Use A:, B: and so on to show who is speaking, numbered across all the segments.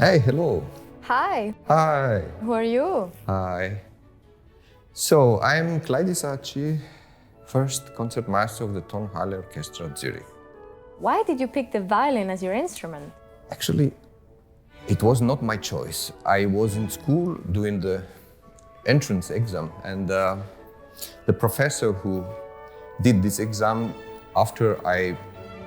A: Hey, hello.
B: Hi,
A: Hi.
B: who are you?
A: Hi. So, I'm Claudio Sacchi, first concertmaster of the Tonhalle Orchestra at Zurich.
B: Why did you pick the violin as your instrument?
A: Actually, it was not my choice. I was in school doing the entrance exam, and the professor who did this exam, after I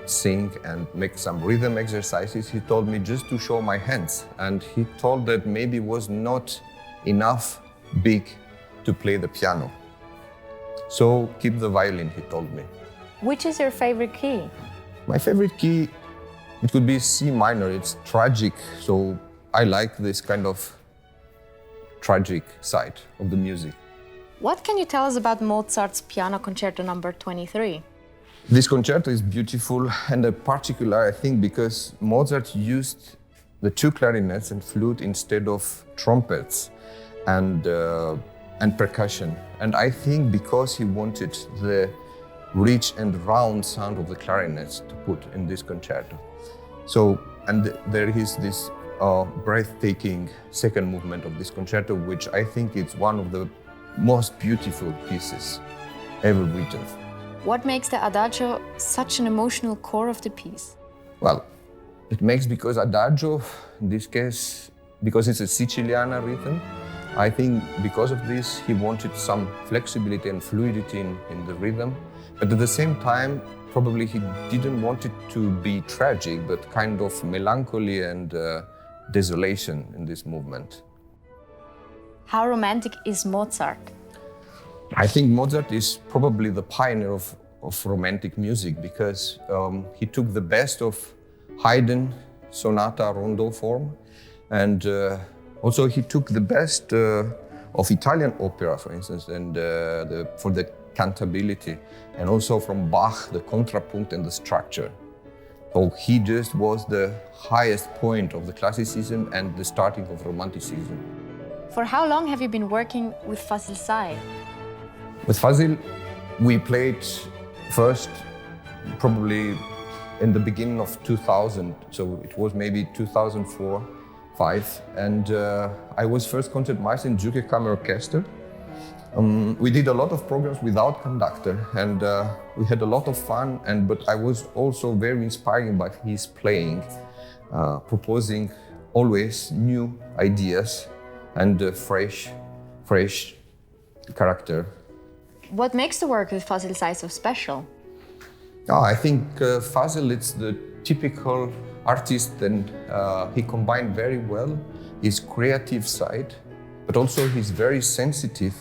A: sing and make some rhythm exercises, he told me just to show my hands, and he told that maybe was not enough big to play the piano. So keep the violin, he told me.
B: Which is your favorite key?
A: My favorite key, it could be C minor. It's tragic, so I like this kind of tragic side of the music.
B: What can you tell us about Mozart's Piano Concerto number 23?
A: This concerto is beautiful and particular, I think, because Mozart used the two clarinets and flute instead of trumpets and percussion. And I think because he wanted the rich and round sound of the clarinets to put in this concerto. So, and there is this breathtaking second movement of this concerto, which I think is one of the most beautiful pieces ever written.
B: What makes the Adagio such an emotional core of the piece?
A: Well, it makes because Adagio, in this case, because it's a Siciliana rhythm, I think because of this, he wanted some flexibility and fluidity in the rhythm. But at the same time, probably he didn't want it to be tragic, but kind of melancholy and desolation in this movement.
B: How romantic is Mozart?
A: I think Mozart is probably the pioneer of romantic music because he took the best of Haydn, sonata, rondo form, and also he took the best of Italian opera, for instance, and for the cantability, and also from Bach, the contrapunct and the structure. So he just was the highest point of the classicism and the starting of romanticism.
B: For how long have you been working with Fazil Say?
A: With Fazil, we played first probably in the beginning of 2000, so it was maybe 2004, 5, and I was first concertmaster in Zurich Kammer Orchester. We did a lot of programs without conductor, and we had a lot of fun. But I was also very inspired by his playing, proposing always new ideas and fresh character.
B: What makes the work with Fazil Say so special?
A: I think Fazil is the typical artist, and he combined very well his creative side, but also he's very sensitive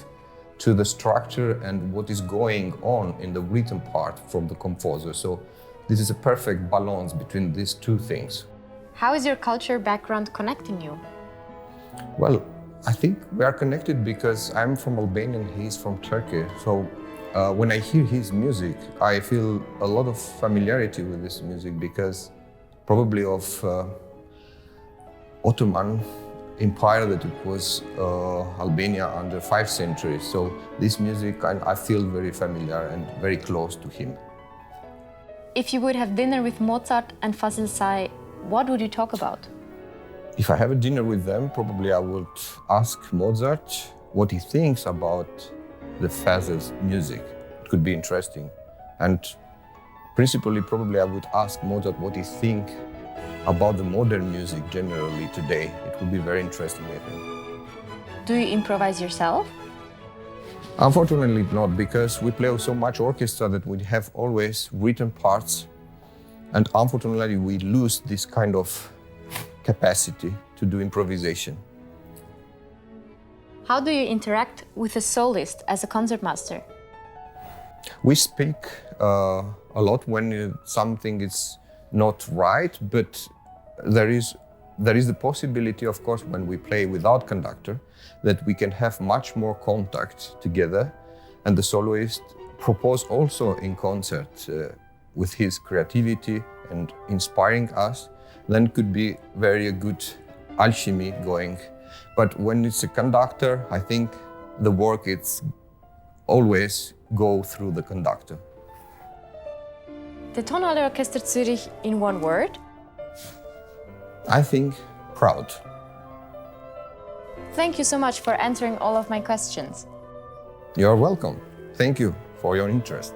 A: to the structure and what is going on in the written part from the composer. So this is a perfect balance between these two things.
B: How is your culture background connecting you?
A: Well, I think we are connected because I'm from Albania and he's from Turkey. So when I hear his music, I feel a lot of familiarity with this music because probably of Ottoman Empire that it was Albania under 5 centuries. So this music, I feel very familiar and very close to him.
B: If you would have dinner with Mozart and Fazil Say, what would you talk about?
A: If I have a dinner with them, probably I would ask Mozart what he thinks about the Fazil's music. It could be interesting. And principally, probably I would ask Mozart what he thinks about the modern music generally today. It would be very interesting, I think.
B: Do you improvise yourself?
A: Unfortunately not, because we play with so much orchestra that we have always written parts. And unfortunately, we lose this kind of capacity to do improvisation.
B: How do you interact with a soloist as a concertmaster?
A: We speak a lot when something is not right, but there is the possibility, of course, when we play without conductor, that we can have much more contact together, and the soloist propose also in concert with his creativity and inspiring us. Then could be very good alchemy going. But when it's a conductor, I think the work it's always go through the conductor.
B: The Tonhalle Orchester Zürich in one word?
A: I think proud.
B: Thank you so much for answering all of my questions.
A: You're welcome. Thank you for your interest.